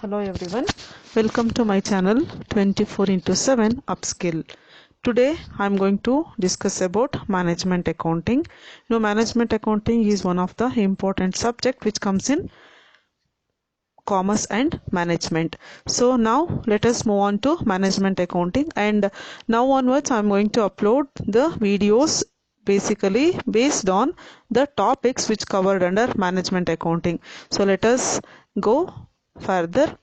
Hello everyone, welcome to my channel 24 into 7 Upskill. Today I am going to discuss about management accounting. Management accounting is one of the important subject which comes in commerce and management. So now let us move on to management accounting, and now onwards I am going to upload the videos basically based on the topics which covered under management accounting. So let us go further.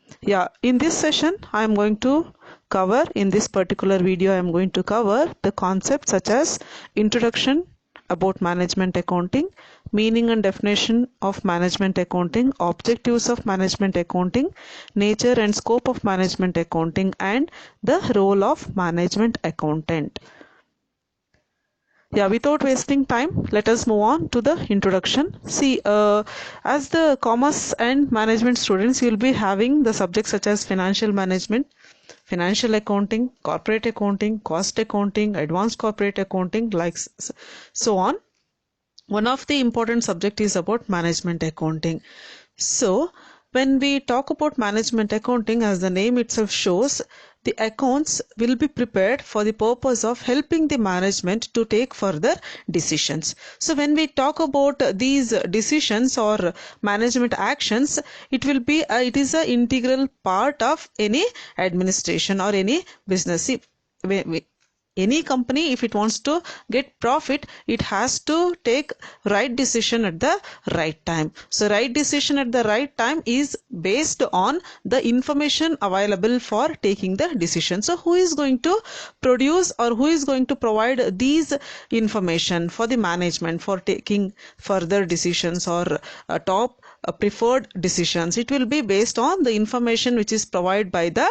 In this session I am going to cover, in this particular video I am going to cover the concepts such as introduction about management accounting, meaning and definition of management accounting, objectives of management accounting, nature and scope of management accounting, and the role of management accountant. Without wasting time, let us move on to the introduction. See, as the commerce and management students, you will be having the subjects such as financial management, financial accounting, corporate accounting, cost accounting, advanced corporate accounting, like so on. One of the important subject is about management accounting. So when we talk about management accounting, as the name itself shows, the accounts will be prepared for the purpose of helping the management to take further decisions. So when we talk about these decisions or management actions, it is an integral part of any administration or any business. Any company, if it wants to get profit, it has to take right decision at the right time. So right decision at the right time is based on the information available for taking the decision. So who is going to produce or who is going to provide these information for the management for taking further decisions or top preferred decisions? It will be based on the information which is provided by the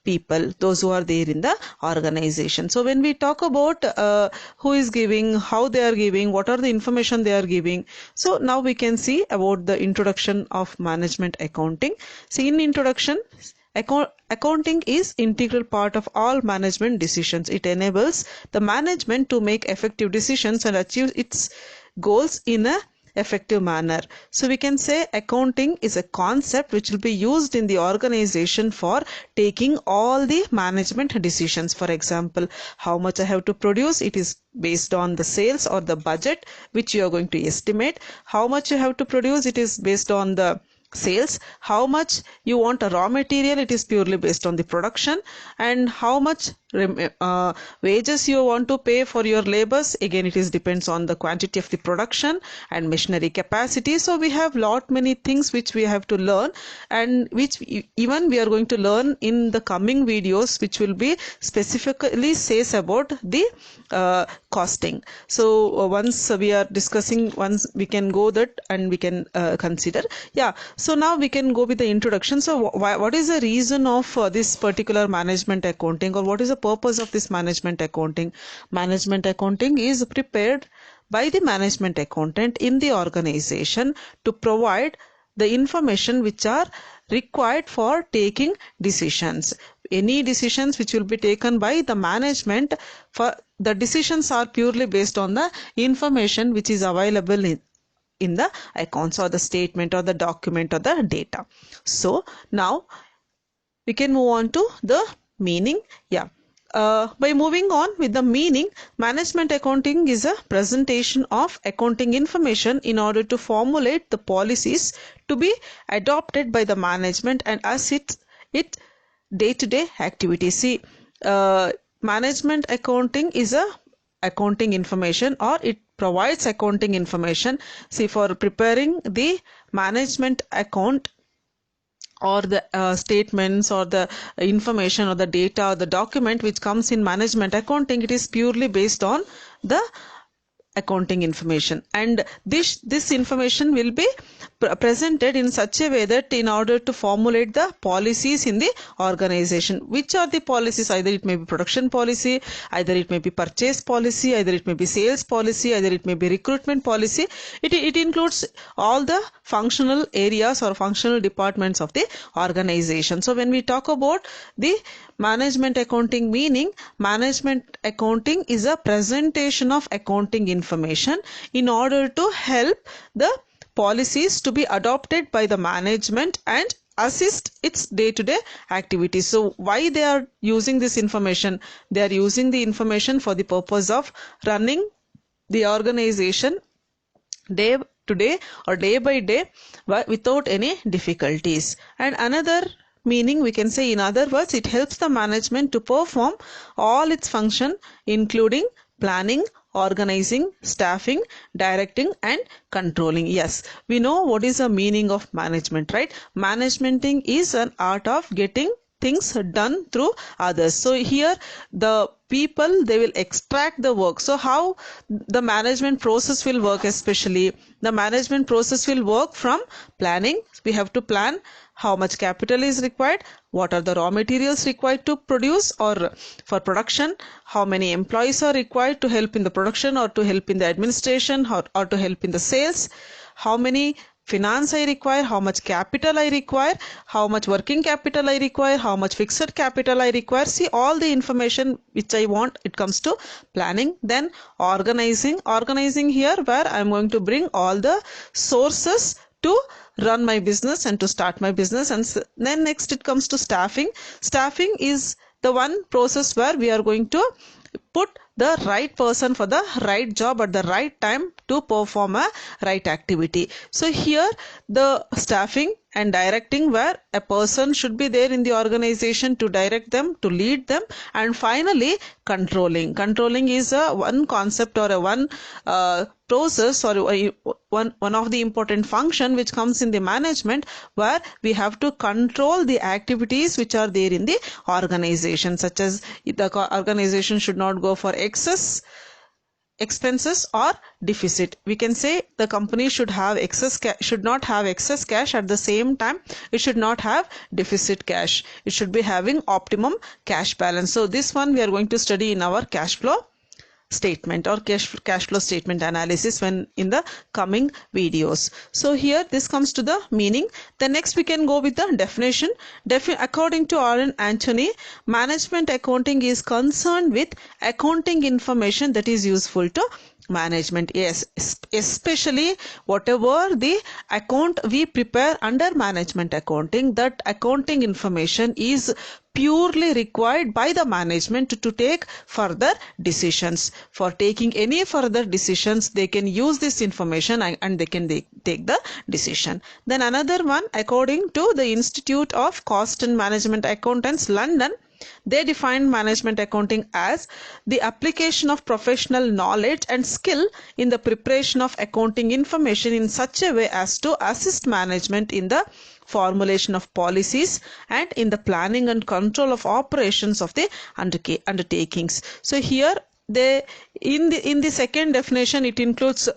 people, those who are there in the organization. So when we talk about who is giving, how they are giving, what are the information they are giving, so now we can see about the introduction of management accounting. See, in introduction, accounting is integral part of all management decisions. It enables the management to make effective decisions and achieve its goals in a effective manner. So we can say accounting is a concept which will be used in the organization for taking all the management decisions. For example, how much I have to produce, it is based on the sales or the budget which you are going to estimate. How much you have to produce, it is based on the sales. How much you want a raw material, it is purely based on the production. And how much wages you want to pay for your labors, again it is depends on the quantity of the production and machinery capacity. So we have lot many things which we have to learn, and which even we are going to learn in the coming videos, which will be specifically says about the costing. So once we are discussing, once we can go that and we can consider. So now we can go with the introduction. So what is the reason of this particular management accounting, or what is the purpose of this management accounting? Management accounting is prepared by the management accountant in the organization to provide the information which are required for taking decisions. Any decisions which will be taken by the management, for the decisions are purely based on the information which is available in the accounts or the statement or the document or the data. So now we can move on to the meaning. By moving on with the meaning, management accounting is a presentation of accounting information in order to formulate the policies to be adopted by the management and as it day-to-day activities. See, management accounting is a accounting information, or it provides accounting information. See, for preparing the management account or the statements or the information or the data or the document which comes in management accounting, it is purely based on the accounting information, and this information will be presented in such a way that in order to formulate the policies in the organization. Which are the policies? Either it may be production policy, either it may be purchase policy, either it may be sales policy, either it may be recruitment policy. It includes all the functional areas or functional departments of the organization. So when we talk about the management accounting meaning, management accounting is a presentation of accounting information in order to help the policies to be adopted by the management and assist its day-to-day activities. So why they are using this information? They are using the information for the purpose of running the organization day to day or day by day without any difficulties. And another meaning, we can say, in other words, it helps the management to perform all its function, including planning, organizing, staffing, directing and controlling. Yes, we know what is the meaning of management, right? Managementing is an art of getting things done through others. So here the people, they will extract the work. So how the management process will work? Especially the management process will work from planning. We have to plan how much capital is required, what are the raw materials required to produce or for production, how many employees are required to help in the production or to help in the administration or to help in the sales, how many finance I require, how much capital I require, how much working capital I require, how much fixed capital I require. See, all the information which I want, it comes to planning. Then organizing here where I am going to bring all the sources to run my business and to start my business. And then next it comes to staffing. Staffing is the one process where we are going to put the right person for the right job at the right time to perform a right activity. So here the staffing and directing, where a person should be there in the organization to direct them, to lead them. And finally controlling is a one concept or a one process or one of the important function which comes in the management, where we have to control the activities which are there in the organization, such as the organization should not go for excess expenses or deficit. We can say the company should have should not have excess cash. At the same time, it should not have deficit cash. It should be having optimum cash balance. So this one we are going to study in our cash flow statement or cash flow statement analysis when in the coming videos. So here this comes to the meaning. The next we can go with the definition. According to R.N. Anthony, management accounting is concerned with accounting information that is useful to management. Yes, especially whatever the account we prepare under management accounting, that accounting information is purely required by the management to take further decisions. For taking any further decisions, they can use this information and they can take the decision. Then another one, according to the Institute of Cost and Management Accountants, London, they defined management accounting as the application of professional knowledge and skill in the preparation of accounting information in such a way as to assist management in the formulation of policies and in the planning and control of operations of the undertakings. So here in the second definition, it includes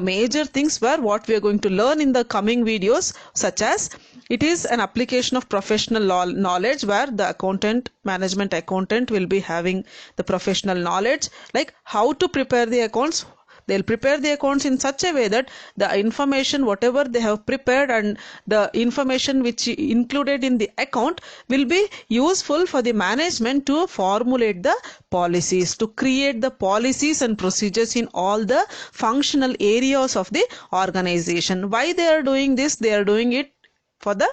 major things where what we are going to learn in the coming videos, such as it is an application of professional knowledge, where the management accountant will be having the professional knowledge, like how to prepare the accounts. They'll prepare the accounts in such a way that the information, whatever they have prepared and the information which included in the account will be useful for the management to formulate the policies, to create the policies and procedures in all the functional areas of the organization. Why they are doing this? They are doing it for the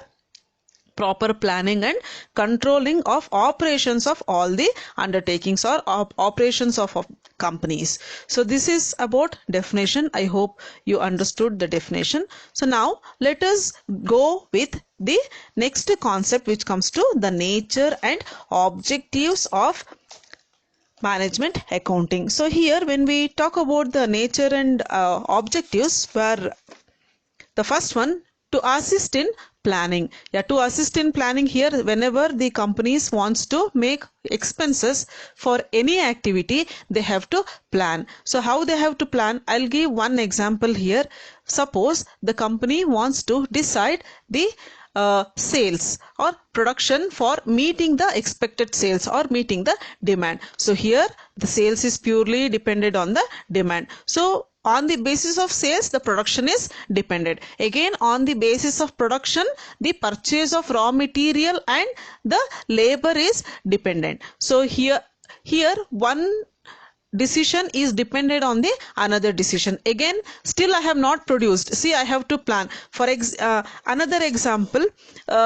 proper planning and controlling of operations of all the undertakings or operations of companies. So this is about definition. I hope you understood the definition. So now let us go with the next concept, which comes to the nature and objectives of management accounting. So here when we talk about the nature and objectives, where the first one, to assist in planning. To assist in planning, here whenever the companies wants to make expenses for any activity, they have to plan. So how they have to plan? I'll give one example here. Suppose the company wants to decide the sales or production for meeting the expected sales or meeting the demand. So here the sales is purely dependent on the demand. So on the basis of sales, the production is dependent. Again, on the basis of production, the purchase of raw material and the labor is dependent. So here one decision is dependent on the another decision. Again, still I have not produced. See, I have to plan. For another example,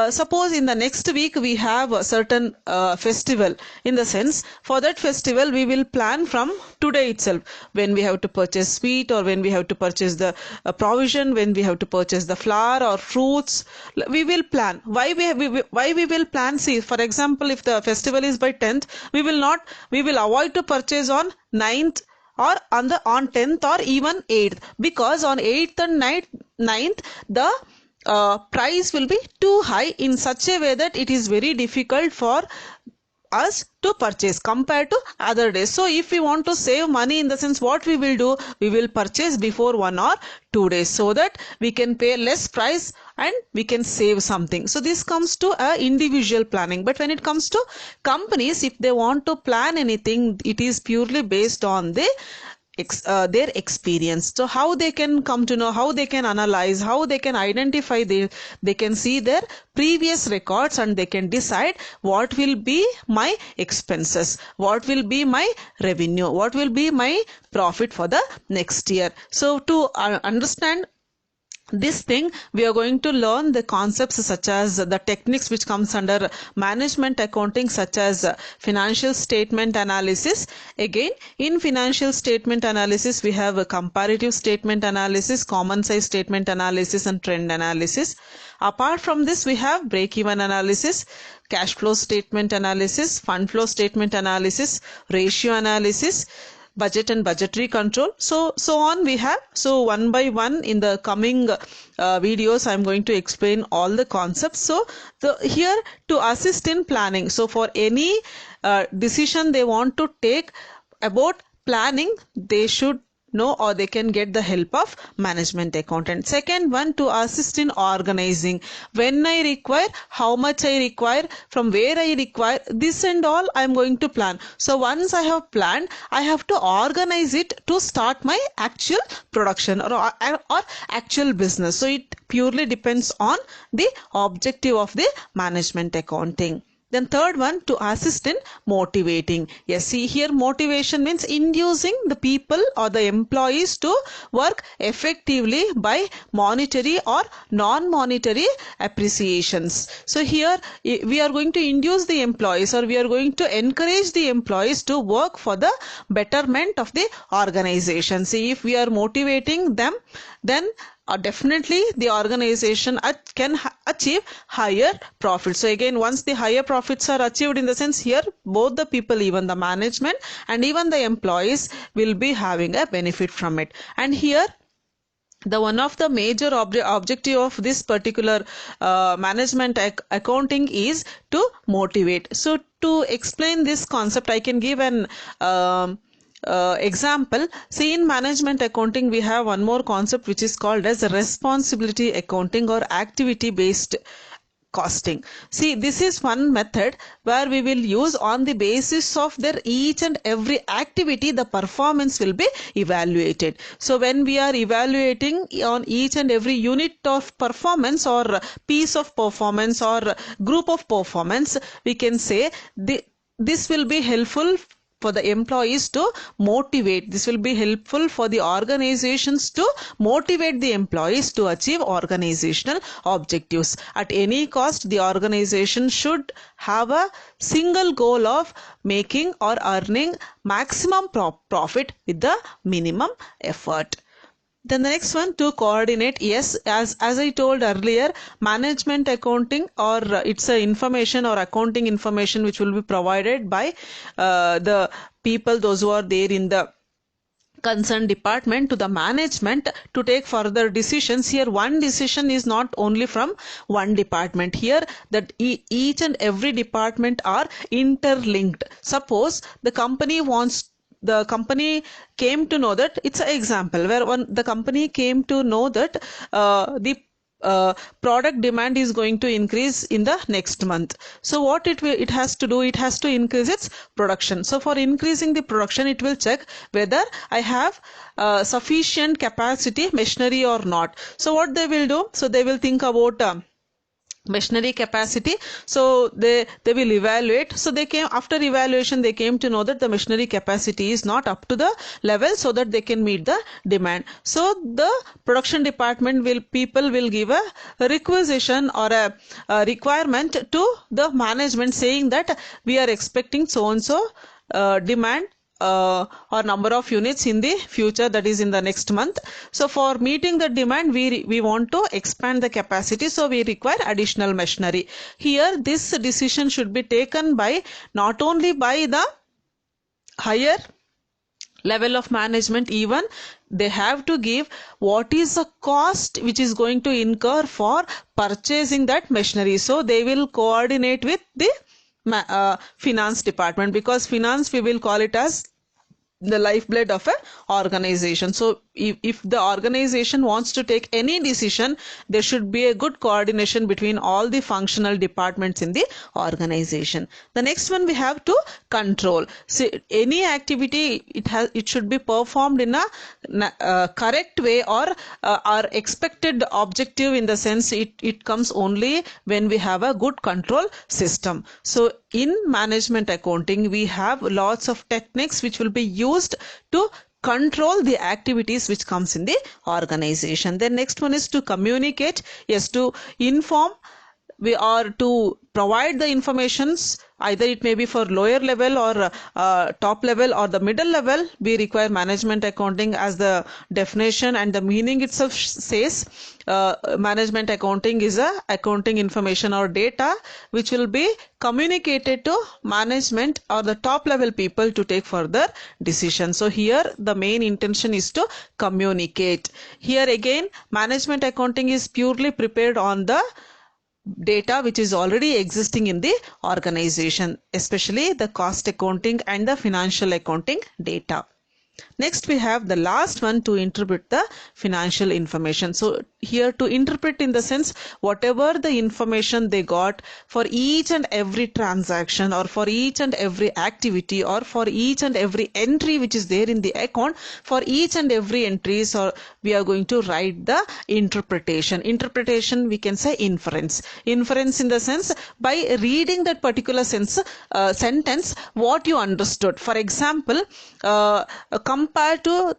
suppose in the next week we have a certain festival. In the sense, for that festival we will plan from today itself, when we have to purchase sweet, or when we have to purchase the provision, when we have to purchase the flour or fruits. We will plan. Why we will plan? See, for example, if the festival is by 10th, we will avoid to purchase on 9th, or on 10th, or even 8th, because on 8th and 9th the price will be too high, in such a way that it is very difficult for us to purchase compared to other days. So if we want to save money, in the sense, what we will do, we will purchase before 1 or 2 days, so that we can pay less price and we can save something. So this comes to a individual planning. But when it comes to companies, if they want to plan anything, it is purely based on their experience. So how they can come to know, how they can analyze, how they can identify, they can see their previous records, and they can decide what will be my expenses, what will be my revenue, what will be my profit for the next year. So to understand this thing, we are going to learn the concepts such as the techniques which comes under management accounting, such as financial statement analysis. Again, in financial statement analysis, we have a comparative statement analysis, common size statement analysis, and trend analysis. Apart from this, we have break-even analysis, cash flow statement analysis, fund flow statement analysis, ratio analysis, budget and budgetary control, so on we have. So one by one, in the coming videos, I am going to explain all the concepts. So here, to assist in planning, so for any decision they want to take about planning, they should know, or they can get the help of management accountant. Second one, to assist in organizing. When I require, how much I require, from where I require, this and all I am going to plan. So once I have planned, I have to organize it to start my actual production or actual business. So it purely depends on the objective of the management accounting. Then third one, to assist in motivating. Yes, see here, motivation means inducing the people or the employees to work effectively by monetary or non-monetary appreciations. So here we are going to induce the employees, or we are going to encourage the employees to work for the betterment of the organization. See, if we are motivating them, then definitely the organization can achieve higher profits. So again, once the higher profits are achieved, in the sense, here both the people, even the management and even the employees, will be having a benefit from it. And here, the one of the major objective of this particular management accounting is to motivate. So to explain this concept, I can give an example. See, in management accounting, we have one more concept which is called as responsibility accounting or activity based costing. See, this is one method where we will use, on the basis of their each and every activity, the performance will be evaluated. So when we are evaluating on each and every unit of performance, or piece of performance, or group of performance, we can say this will be helpful for the employees to motivate. This will be helpful for the organizations to motivate the employees to achieve organizational objectives. At any cost, the organization should have a single goal of making or earning maximum profit with the minimum effort. Then the next one, to coordinate. Yes, as I told earlier, management accounting, or it's a information or accounting information which will be provided by the people, those who are there in the concerned department, to the management to take further decisions. Here one decision is not only from one department. Here that each and every department are interlinked. Suppose the company came to know that, it's an example where the company came to know that the product demand is going to increase in the next month. So what it has to do, it has to increase its production. So for increasing the production, it will check whether I have sufficient capacity machinery or not. So what they will do, so they will think about machinery capacity. So they will evaluate. So they came, after evaluation they came to know that the machinery capacity is not up to the level so that they can meet the demand. So the production department people will give a requisition or a requirement to the management saying that we are expecting so and so demand or number of units in the future, that is in the next month. So for meeting the demand, we want to expand the capacity, so we require additional machinery. Here this decision should be taken by not only by the higher level of management, even they have to give what is the cost which is going to incur for purchasing that machinery. So they will coordinate with the finance department, because finance, we will call it as the lifeblood of a organization. So if the organization wants to take any decision, there should be a good coordination between all the functional departments in the organization. The next one, we have to control. See, any activity, it should be performed in a correct way, or our expected objective, in the sense it comes only when we have a good control system. So in management accounting, we have lots of techniques which will be used to control the activities which comes in the organization. Then next one is to communicate. Yes, to inform, we are to provide the informations, either it may be for lower level or top level or the middle level. We require management accounting, as the definition and the meaning itself says. Management accounting is a accounting information or data which will be communicated to management or the top level people to take further decisions. So here the main intention is to communicate. Here again, management accounting is purely prepared on the data which is already existing in the organization, especially the cost accounting and the financial accounting data. Next, we have the last one, to interpret the financial information. So here, to interpret in the sense, whatever the information they got for each and every transaction, or for each and every activity, or for each and every entry which is there in the account, for each and every entry, so we are going to write the interpretation. Interpretation, we can say inference. Inference in the sense, by reading that particular sentence, what you understood. For example, compared to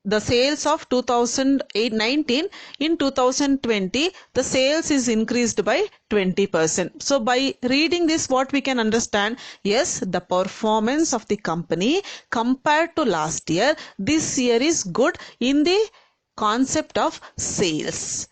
the sales of 2019, in 2020 the sales is increased by 20%. So by reading this, what we can understand, yes, the performance of the company compared to last year, this year is good in the concept of sales.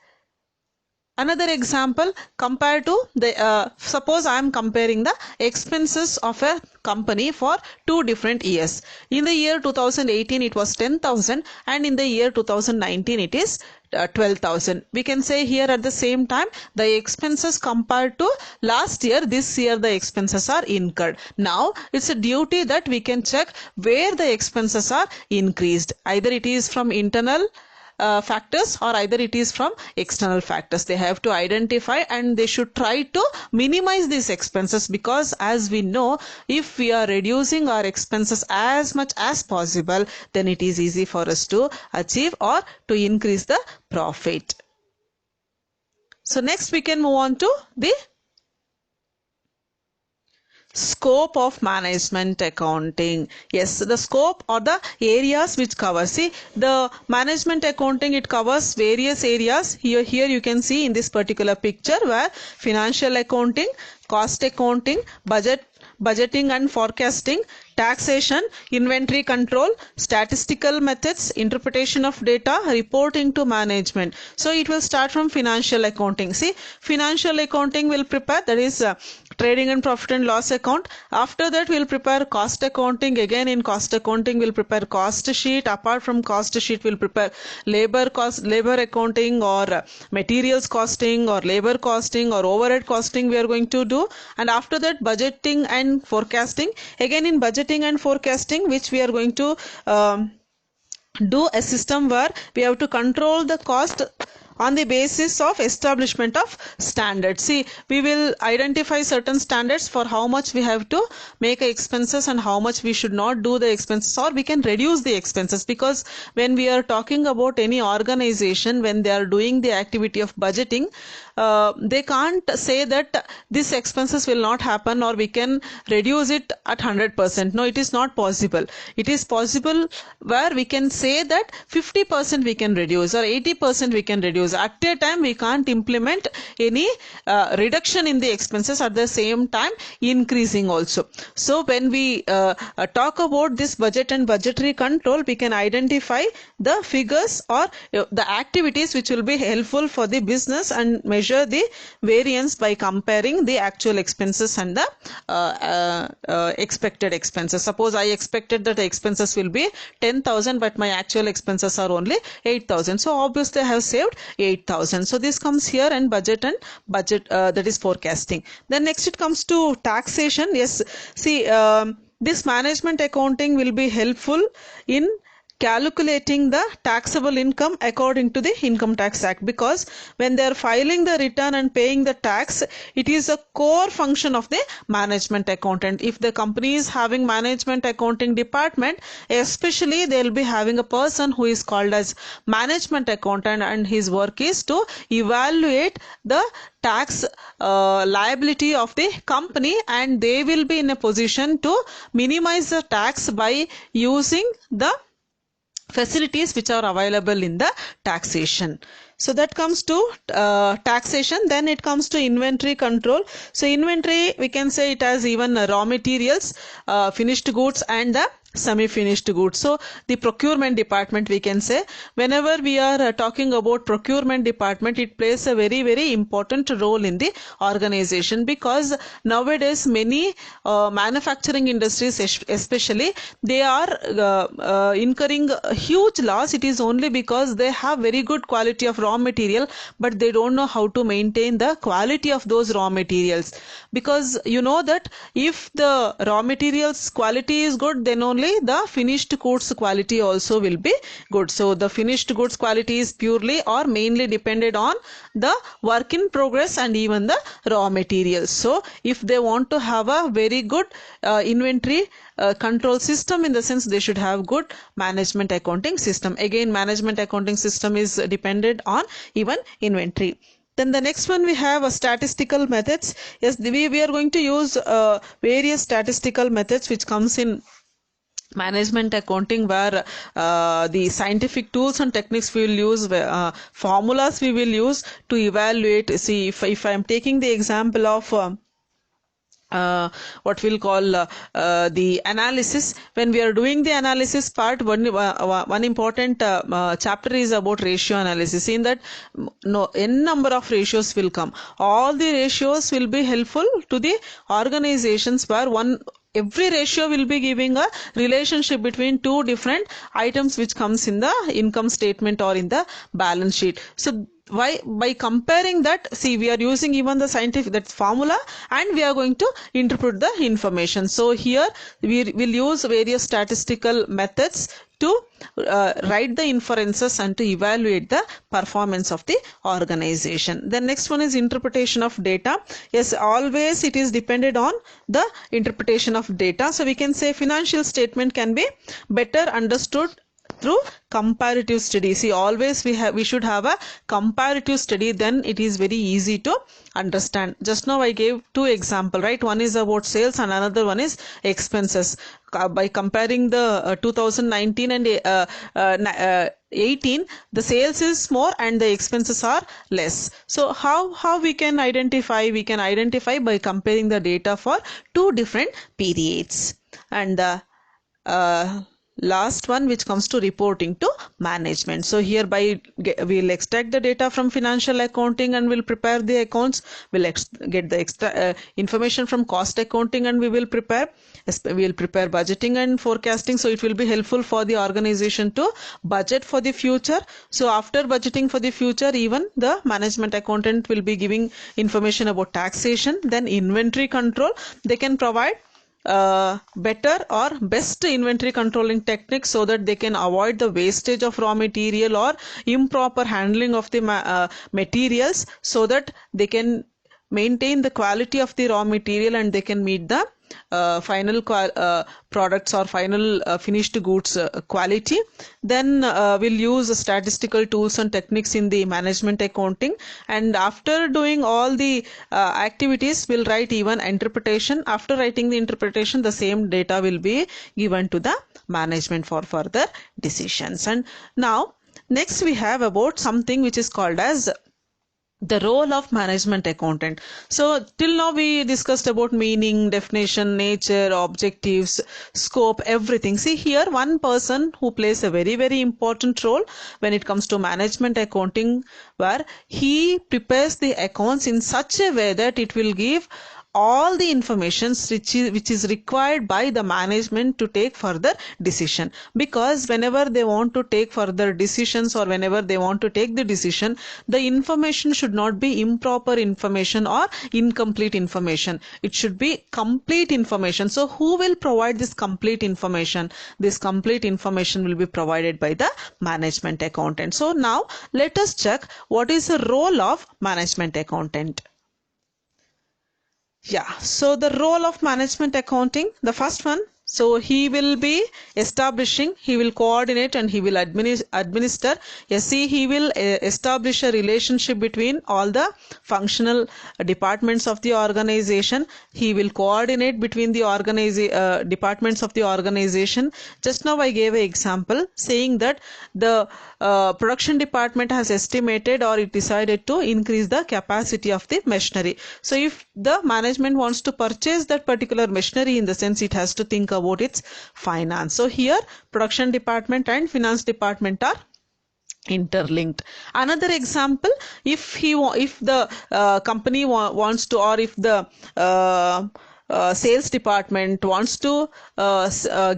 Another example, compared to the suppose I am comparing the expenses of a company for 2 different years. In the year 2018 it was 10,000, and in the year 2019 it is 12,000. We can say here at the same time, the expenses compared to last year, this year the expenses are incurred. Now it's a duty that we can check where the expenses are increased. Either it is from internal factors, or either it is from external factors. They have to identify, and they should try to minimize these expenses, because as we know, if we are reducing our expenses as much as possible, then it is easy for us to achieve or to increase the profit. So next we can move on to the scope of management accounting. Yes, the scope or the areas which cover. See, the management accounting, it covers various areas. Here you can see in this particular picture, where financial accounting, cost accounting, budgeting and forecasting, taxation, inventory control, statistical methods, interpretation of data, reporting to management. So it will start from financial accounting. See, financial accounting will prepare, that is trading and profit and loss account. After that we'll prepare cost accounting. Again in cost accounting we'll prepare cost sheet. Apart from cost sheet we'll prepare labor accounting, or materials costing, or labor costing, or overhead costing we are going to do. And after that budgeting and forecasting. Again in budgeting and forecasting, which we are going to do a system where we have to control the cost on the basis of establishment of standards. See, we will identify certain standards for how much we have to make expenses and how much we should not do the expenses, or we can reduce the expenses. Because when we are talking about any organization, when they are doing the activity of budgeting, they can't say that this expenses will not happen or we can reduce it at 100%. No, it is not possible. It is possible where we can say that 50% we can reduce or 80% we can reduce. At a time we can't implement any reduction in the expenses, at the same time increasing also. So when we talk about this budget and budgetary control, we can identify the figures or the activities which will be helpful for the business and measure the variance by comparing the actual expenses and the expected expenses. Suppose I expected that the expenses will be 10,000 but my actual expenses are only 8,000. So obviously I have saved 8,000. So this comes here, and budget that is forecasting. Then next it comes to taxation. Yes, see, this management accounting will be helpful in calculating the taxable income according to the Income Tax Act, because when they are filing the return and paying the tax, it is a core function of the management accountant. If the company is having management accounting department, especially they will be having a person who is called as management accountant, and his work is to evaluate the tax liability of the company, and they will be in a position to minimize the tax by using the facilities which are available in the taxation. So that comes to taxation. Then it comes to inventory control. So inventory, we can say it has even raw materials, finished goods and the semi-finished goods. So the procurement department, we can say, whenever we are talking about procurement department, it plays a very, very important role in the organization, because nowadays many manufacturing industries especially, they are incurring a huge loss. It is only because they have very good quality of raw material, but they don't know how to maintain the quality of those raw materials. Because you know that if the raw materials quality is good, then only the finished goods quality also will be good. So the finished goods quality is purely or mainly dependent on the work in progress and even the raw materials. So if they want to have a very good inventory control system, in the sense they should have good management accounting system. Again, management accounting system is dependent on even inventory. Then the next one we have statistical methods. Yes, we are going to use various statistical methods which comes in management accounting, where the scientific tools and techniques we will use, formulas we will use to evaluate. See, if I am taking the example of what we'll call the analysis. When we are doing the analysis part, one important chapter is about ratio analysis. In that, n number of ratios will come. All the ratios will be helpful to the organizations, where every ratio will be giving a relationship between two different items which comes in the income statement or in the balance sheet. So by comparing that, see, we are using even the scientific, that formula, and we are going to interpret the information. So here we will use various statistical methods to write the inferences and to evaluate the performance of the organization. The next one is interpretation of data. Yes, always it is dependent on the interpretation of data. So we can say financial statement can be better understood through comparative study. See, always we should have a comparative study, then it is very easy to understand. Just now I gave two examples, right? One is about sales and another one is expenses. By comparing the 2019 and 18, the sales is more and the expenses are less. So how we can identify? We can identify by comparing the data for two different periods. And last one, which comes to reporting to management. So hereby we'll extract the data from financial accounting and we'll prepare the accounts. We'll get the extra information from cost accounting and we will prepare budgeting and forecasting. So it will be helpful for the organization to budget for the future. So after budgeting for the future, even the management accountant will be giving information about taxation. Then inventory control, they can provide better or best inventory controlling techniques so that they can avoid the wastage of raw material or improper handling of the materials, so that they can maintain the quality of the raw material and they can meet the final products or final finished goods quality. Then we'll use statistical tools and techniques in the management accounting, and after doing all the activities we'll write even interpretation. After writing the interpretation, the same data will be given to the management for further decisions. And now next we have about something which is called as the role of management accountant. So till now we discussed about meaning, definition, nature, objectives, scope, everything. See here, one person who plays a very important role when it comes to management accounting, where he prepares the accounts in such a way that it will give all the information which is required by the management to take further decision. Because whenever they want to take further decisions, or whenever they want to take the decision, the information should not be improper information or incomplete information. It should be complete information. So who will provide this complete information? This complete information will be provided by the management accountant. So now let us check what is the role of management accountant. Yeah, so the role of management accounting, the first one, so he will be establishing, he will coordinate, and he will administer. Yes, see, he will establish a relationship between all the functional departments of the organization. He will coordinate between the departments of the organization. Just now I gave an example saying that the production department has estimated, or it decided to increase the capacity of the machinery. So if the management wants to purchase that particular machinery, in the sense it has to think about its finance. So here production department and finance department are interlinked. Another example, if the company wants to, or if the sales department wants to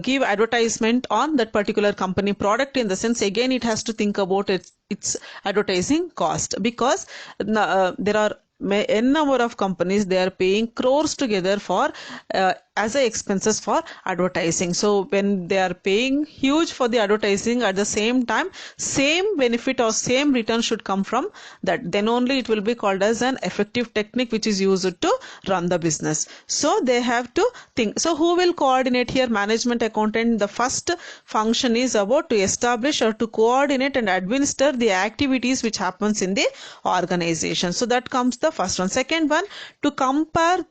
give advertisement on that particular company product, in the sense again it has to think about its advertising cost, because there are n number of companies, they are paying crores together for as a expenses for advertising. So when they are paying huge for the advertising, at the same time same benefit or same return should come from that, then only it will be called as an effective technique which is used to run the business. So they have to think. So who will coordinate here? Management accountant. The first function is about to establish or to coordinate and administer the activities which happens in the organization. So that comes the first one. Second one, to compare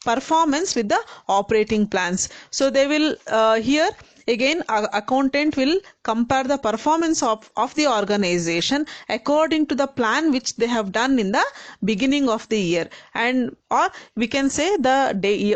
performance with the operating plans. So they will here again accountant will compare the performance of the organization according to the plan which they have done in the beginning of the year, and or we can say the day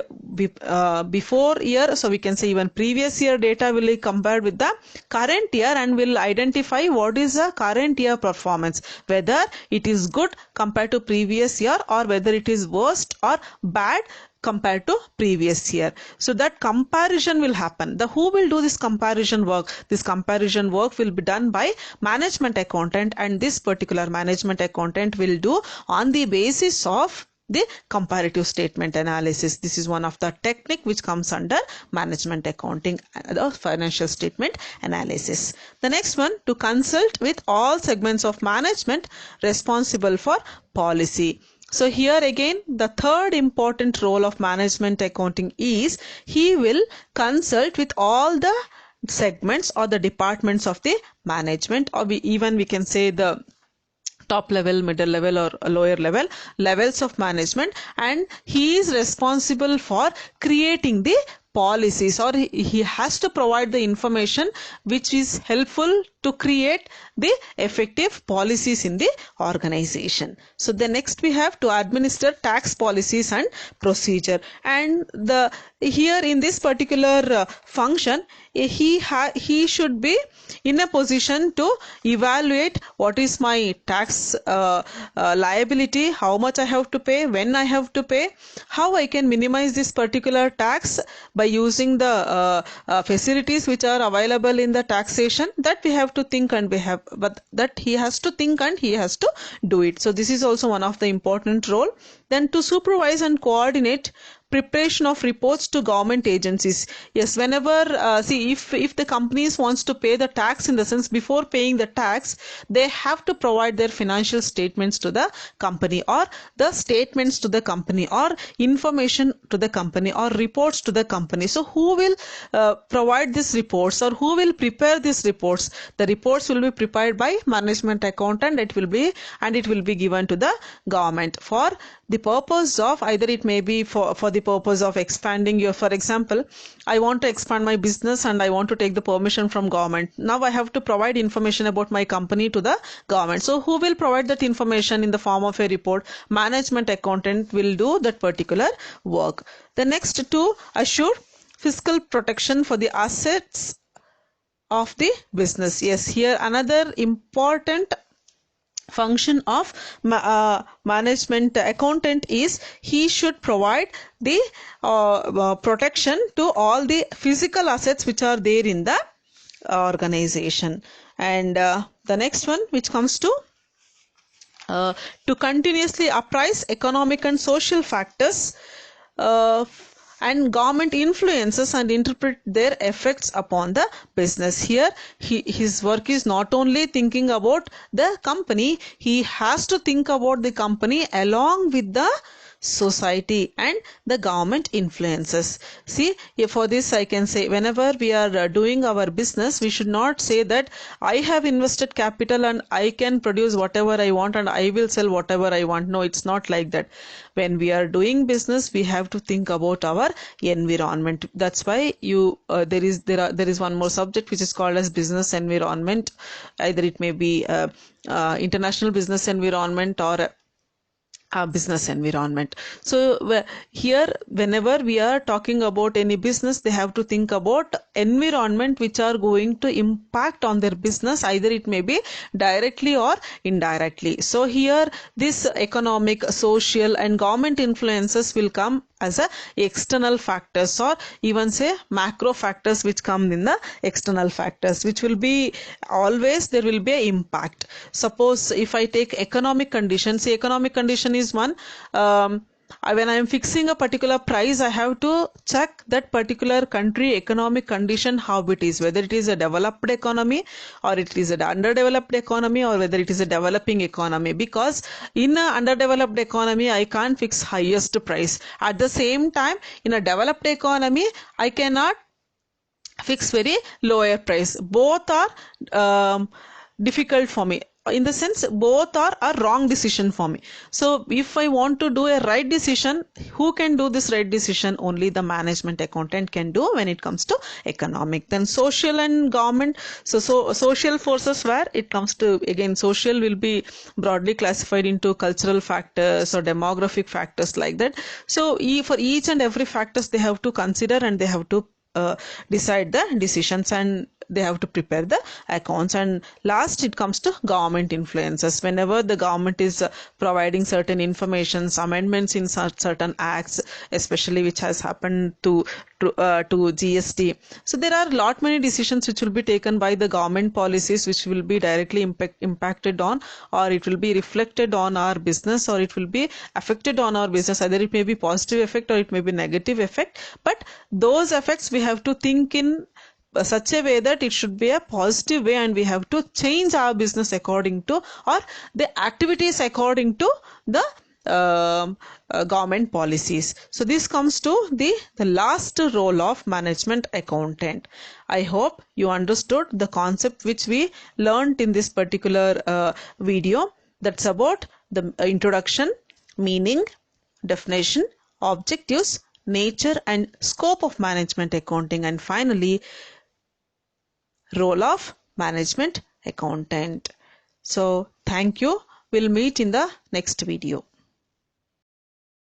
before year. So we can say even previous year data will be compared with the current year, and will identify what is the current year performance, whether it is good compared to previous year, or whether it is worst or bad compared to previous year. So that comparison will happen. The who will do this comparison work? This comparison work will be done by management accountant, and this particular management accountant will do on the basis of the comparative statement analysis. This is one of the technique which comes under management accounting, the financial statement analysis. The next one, to consult with all segments of management responsible for policy. So here again the third important role of management accounting is he will consult with all the segments or the departments of the management, or we can say the top level, middle level, or lower level levels of management, and he is responsible for creating the policies, or he has to provide the information which is helpful to create the effective policies in the organization. So the next we have to administer tax policies and procedure, and the here in this particular function he should be in a position to evaluate what is my tax liability, how much I have to pay, when I have to pay, how I can minimize this particular tax by using the facilities which are available in the taxation. That we have to think, and we have, but that he has to think and he has to do it. So this is also one of the important role. Then to supervise and coordinate preparation of reports to government agencies. Yes, whenever see if the companies wants to pay the tax, in the sense before paying the tax, they have to provide their financial statements to the company, or the statements to the company, or information to the company, or reports to the company. So who will provide these reports, or who will prepare these reports? The reports will be prepared by management accountant. It will be given to the government for the purpose of, either it may be for the purpose of expanding your, for example, I want to expand my business and I want to take the permission from government. Now I have to provide information about my company to the government. So who will provide that information in the form of a report? Management accountant will do that particular work. The next, to assure fiscal protection for the assets of the business. Yes, here another important function of management accountant is he should provide the protection to all the physical assets which are there in the organization. And the next one, which comes to continuously apprise economic and social factors and government influences and interpret their effects upon the business. Here his work is not only thinking about the company, he has to think about the company along with the society and the government influences. See, for this I can say, whenever we are doing our business, we should not say that I have invested capital and I can produce whatever I want and I will sell whatever I want. No, it's not like that. When we are doing business, we have to think about our environment. That's why there is one more subject which is called as business environment. Either it may be international business environment or business environment. So here, whenever we are talking about any business, they have to think about environment which are going to impact on their business, either it may be directly or indirectly. So here this economic, social and government influences will come as a external factors, or even say macro factors which come in the external factors, which will be always there will be an impact. Suppose if I take economic conditions, say economic condition is one, when I am fixing a particular price, I have to check that particular country economic condition, how it is, whether it is a developed economy or it is an underdeveloped economy, or whether it is a developing economy. Because in an underdeveloped economy, I can't fix highest price. At the same time, in a developed economy, I cannot fix very lower price. Both are difficult for me. In the sense, both are a wrong decision for me. So if I want to do a right decision, who can do this right decision? Only the management accountant can do when it comes to economic. Then social and government. So social forces, where it comes to, again, social will be broadly classified into cultural factors or demographic factors, like that. So for each and every factors they have to consider, and they have to decide the decisions, and they have to prepare the accounts. And last, it comes to government influences. Whenever the government is providing certain informations, amendments in certain acts, especially which has happened to GST. So there are lot many decisions which will be taken by the government policies, which will be directly impacted on, or it will be reflected on our business, or it will be affected on our business. Either it may be positive effect or it may be negative effect. But those effects we have to think in such a way that it should be a positive way, and we have to change our business according to, or the activities according to the government policies. So this comes to the last role of management accountant. I hope you understood the concept which we learned in this particular video. That's about the introduction, meaning, definition, objectives, nature and scope of management accounting, and finally role of management accountant. So thank you. We'll meet in the next video.